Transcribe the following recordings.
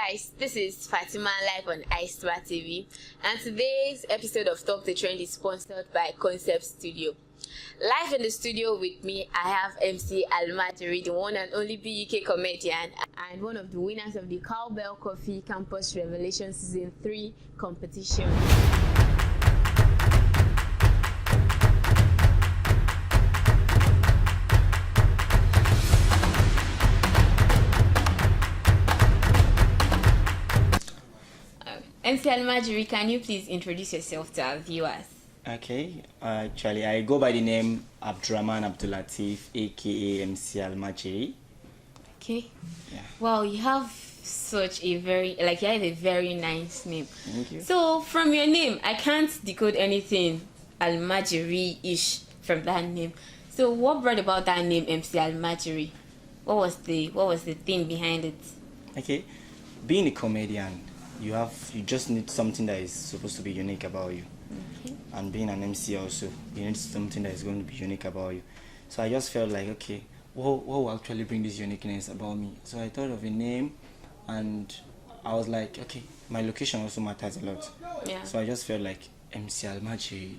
guys, this is Fatimah live on iSmartTv, and today's episode of Talk the Trend is sponsored by Concept Studio. Live in the studio with me, I have Mc Almajiri, the one and only BUK comedian, and one of the winners of the Cowbell Coffee Campus Revelation Season 3 competition. Mc Almajiri, can you please introduce yourself to our viewers? Okay, actually, I go by the name Abdurrahman Abdulatif, aka Mc Almajiri. Okay. Yeah. Wow, you have such a very nice name. Thank you. So, from your name, I can't decode anything Almajiri-ish from that name. So, what brought about that name, Mc Almajiri? What was the thing behind it? Okay, being a comedian, you just need something that is supposed to be unique about you. Okay. And being an MC also, you need something that is going to be unique about you. So I just felt like, okay, what will actually bring this uniqueness about me? So I thought of a name, and I was like, okay, my location also matters a lot. Yeah. So I just felt like Mc Almajiri.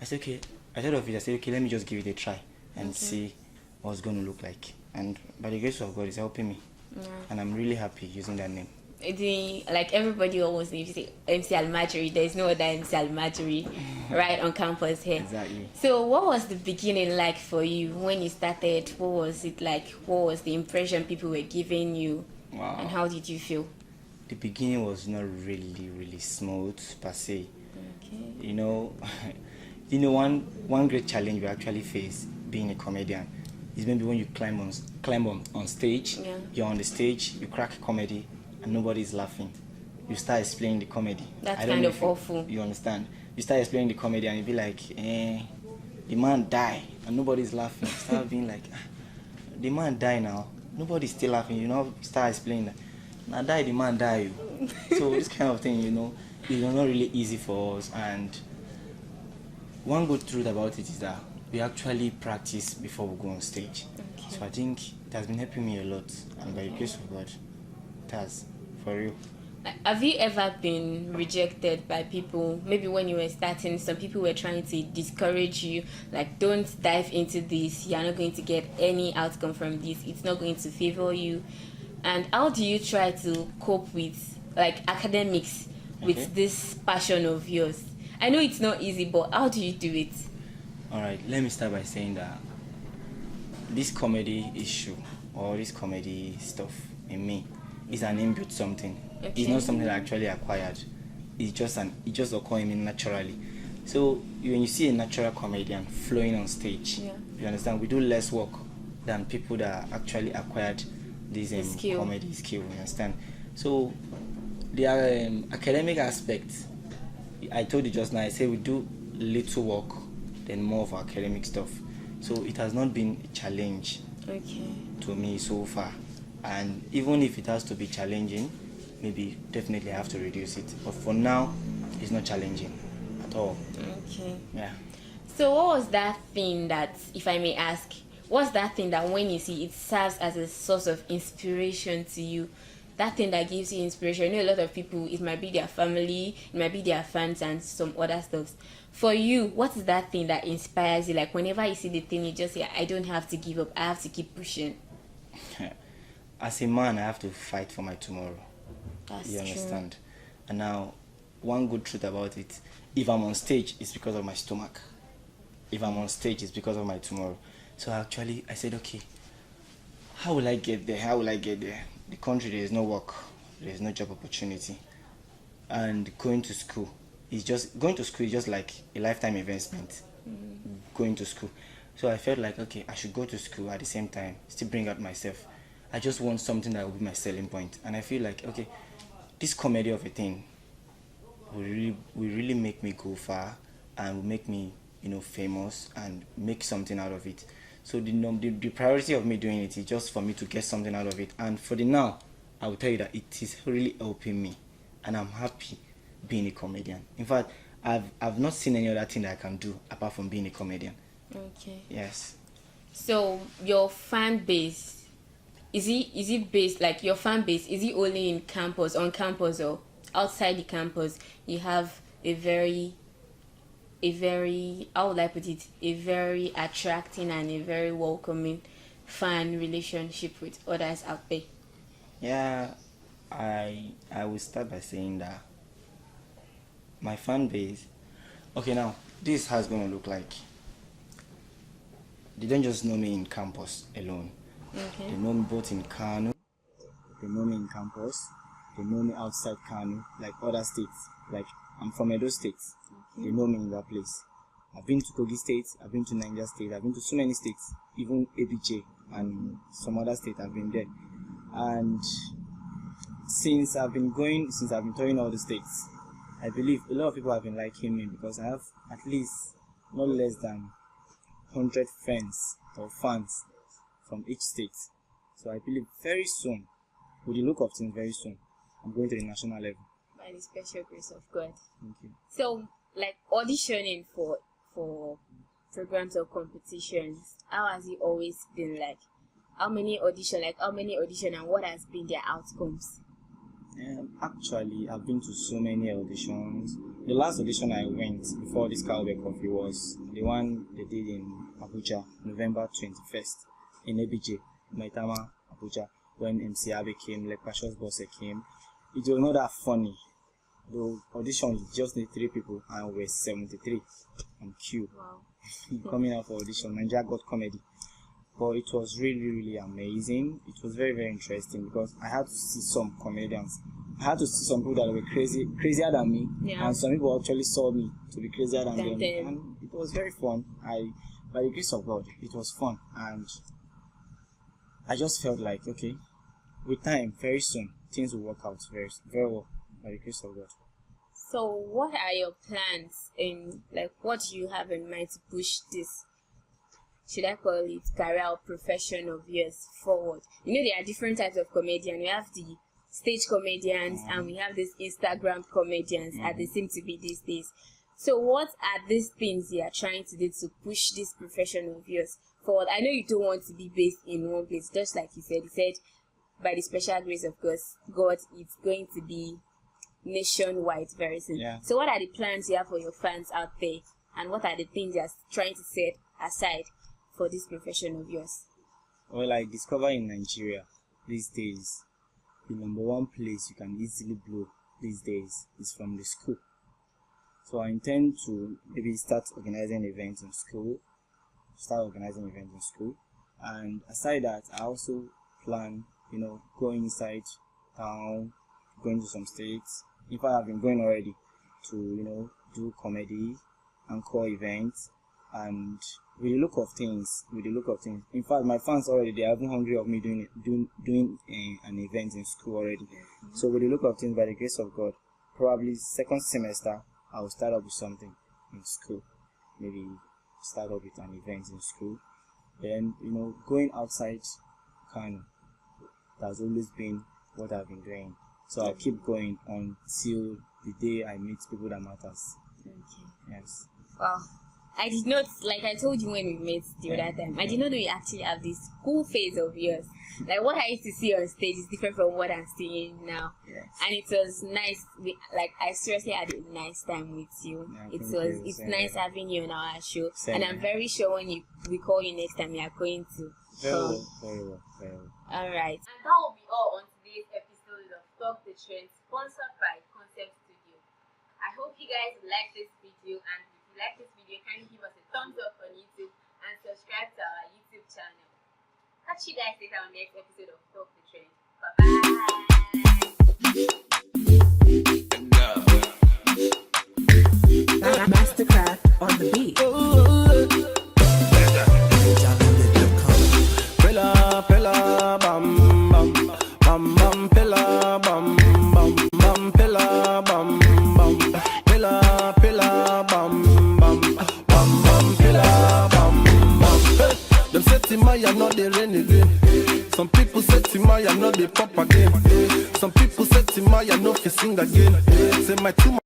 I said, okay, I thought of it, I said, okay, let me just give it a try and see what it's going to look like. And by the grace of God, it's helping me. Yeah. And I'm really happy using that name. Like everybody always names say Mc Almajiri, there's no other Mc Almajiri right on campus here. Exactly. So what was the beginning like for you when you started? What was it like? What was the impression people were giving you? Wow. And how did you feel? The beginning was not really smooth per se. Okay. You know, one great challenge we actually face being a comedian is maybe when you climb on stage. Yeah. You're on the stage, you crack a comedy, and nobody's laughing. You start explaining the comedy. That's kind of awful. You understand? You start explaining the comedy, and you be like, the man die, and nobody's laughing. You start being like, the man die now, nobody's still laughing. You know, start explaining that. Now die, the man die. So this kind of thing, is not really easy for us. And one good truth about it is that we actually practice before we go on stage. Okay. So I think it has been helping me a lot, and by the grace of God, it has, for real. Have you ever been rejected by people? Maybe when you were starting, some people were trying to discourage you, like, don't dive into this, you're not going to get any outcome from this, it's not going to favor you. And how do you try to cope with, like, academics with this passion of yours? I know it's not easy, but how do you do it? Alright, let me start by saying that this comedy issue or this comedy stuff in me is an inbuilt something. Okay. It's not something that I actually acquired. It just occurs in me naturally. So when you see a natural comedian flowing on stage, you understand, we do less work than people that actually acquired this comedy skill. You understand? So the academic aspect, I told you just now, I say we do little work than more of our academic stuff. So it has not been a challenge to me so far. And even if it has to be challenging, maybe definitely I have to reduce it. But for now, it's not challenging at all. Okay. Yeah. So what was that thing that, if I may ask, what's that thing that when you see it serves as a source of inspiration to you? That thing that gives you inspiration. I know a lot of people, it might be their family, it might be their fans and some other stuff. For you, what is that thing that inspires you? Like whenever you see the thing, you just say, I don't have to give up, I have to keep pushing. As a man, I have to fight for my tomorrow. That's you true. Understand? And now, one good truth about it, if I'm on stage, it's because of my stomach. If I'm on stage, it's because of my tomorrow. So actually, I said, okay, how will I get there? How will I get there? The country, there is no work, there is no job opportunity, and going to school is just like a lifetime investment. Going to school, so I felt like, okay, I should go to school at the same time, still bring out myself. I just want something that will be my selling point, and I feel like, okay, this comedy of a thing will really make me go far and will make me, famous and make something out of it. So the priority of me doing it is just for me to get something out of it. And for the now, I will tell you that it is really helping me. And I'm happy being a comedian. In fact, I've not seen any other thing that I can do apart from being a comedian. Okay. Yes. So your fan base, is it based, like your fan base, is it only in campus, on campus, or outside the campus? You have a very, how would I put it, a very attracting and a very welcoming fan relationship with others out there? Yeah, I will start by saying that my fan base. Okay, now this is how it's gonna look like. They don't just know me in campus alone. Okay. They know me both in Kano. They know me in campus. They know me outside Kano, like other states. Like I'm from Edo State. Okay. They know me in that place. I've been to Kogi State. I've been to Niger State. I've been to so many states, even ABJ and some other state. I've been there, and since I've been touring all the states, I believe a lot of people have been liking me because I have at least not less than 100 friends or fans from each state. So I believe very soon, with the look of things, very soon, I'm going to the national level. By the special grace of God. Thank you. So, like auditioning for programs or competitions, how has it always been like? How many audition and what has been their outcomes? Actually, I've been to so many auditions. The last audition I went before this Cowbell coffee was the one they did in Abuja, November 21st, in ABJ, Maitama, Abuja, when MC Abe came, like Precious Bosse came. It was not that funny. The audition just need 3 people, and we're 73 on queue. Wow. Coming out for audition, Nigeria got comedy. But it was really, really amazing. It was very, very interesting because I had to see some comedians. I had to see some people that were crazier than me, and some people actually saw me to be crazier than them. And it was very fun. By the grace of God, it was fun, and I just felt like, okay, with time, very soon, things will work out very, very well by the grace of God. So, what are your plans in, like, what do you have in mind to push this, should I call it, career or profession of yours forward? You know, there are different types of comedians. We have the stage comedians and we have these Instagram comedians, as they seem to be these days. So what are these things you are trying to do to push this profession of yours forward? I know you don't want to be based in one place, just like you said by the special grace of God, it's going to be nationwide very soon. Yeah. So what are the plans you have for your fans out there, and what are the things you are trying to set aside for this profession of yours? Well, I discover in Nigeria these days, the number one place you can easily blow these days is from the school. So I intend to maybe start organizing events in school, and aside that, I also plan, going inside town, going to some states. In fact, I've been going already to, do comedy, anchor events, and with the look of things. In fact, my fans already, they are even hungry of me doing an event in school already. So with the look of things, by the grace of God, probably second semester, I will start up with something in school. Maybe start up with an event in school. Then, going outside Kano, that's always been what I've been doing. So I'll keep going until the day I meet people that matters. Okay. Yes. Wow. I did not, like I told you when we met the other time, I did not know you actually have this cool phase of yours. Like what I used to see on stage is different from what I'm seeing now. Yes. And it was nice. I seriously had a nice time with you. Yeah, it's nice having you on our show. Same. And I'm very sure when we call you next time, you are going to come. Very well. All right. And that will be all on today's episode of Talk the Trend, sponsored by Concept Studio. I hope you guys like this video, and if you like this video, kindly give us a thumbs up on YouTube and subscribe to our YouTube channel. Catch you guys later on the next episode of Talk the Trend. Bye-bye. Mastercraft on the beat. Pilla, bam, bam, bam, bam, pilla, bam, bam, bam, pilla, bam, bam, pilla, bam, bam, bam, bam, pilla, bam, bam. Hey, them say Timaya not the rain again. Some people say Timaya not the pop again. Some people say Timaya no fi sing again. Say my two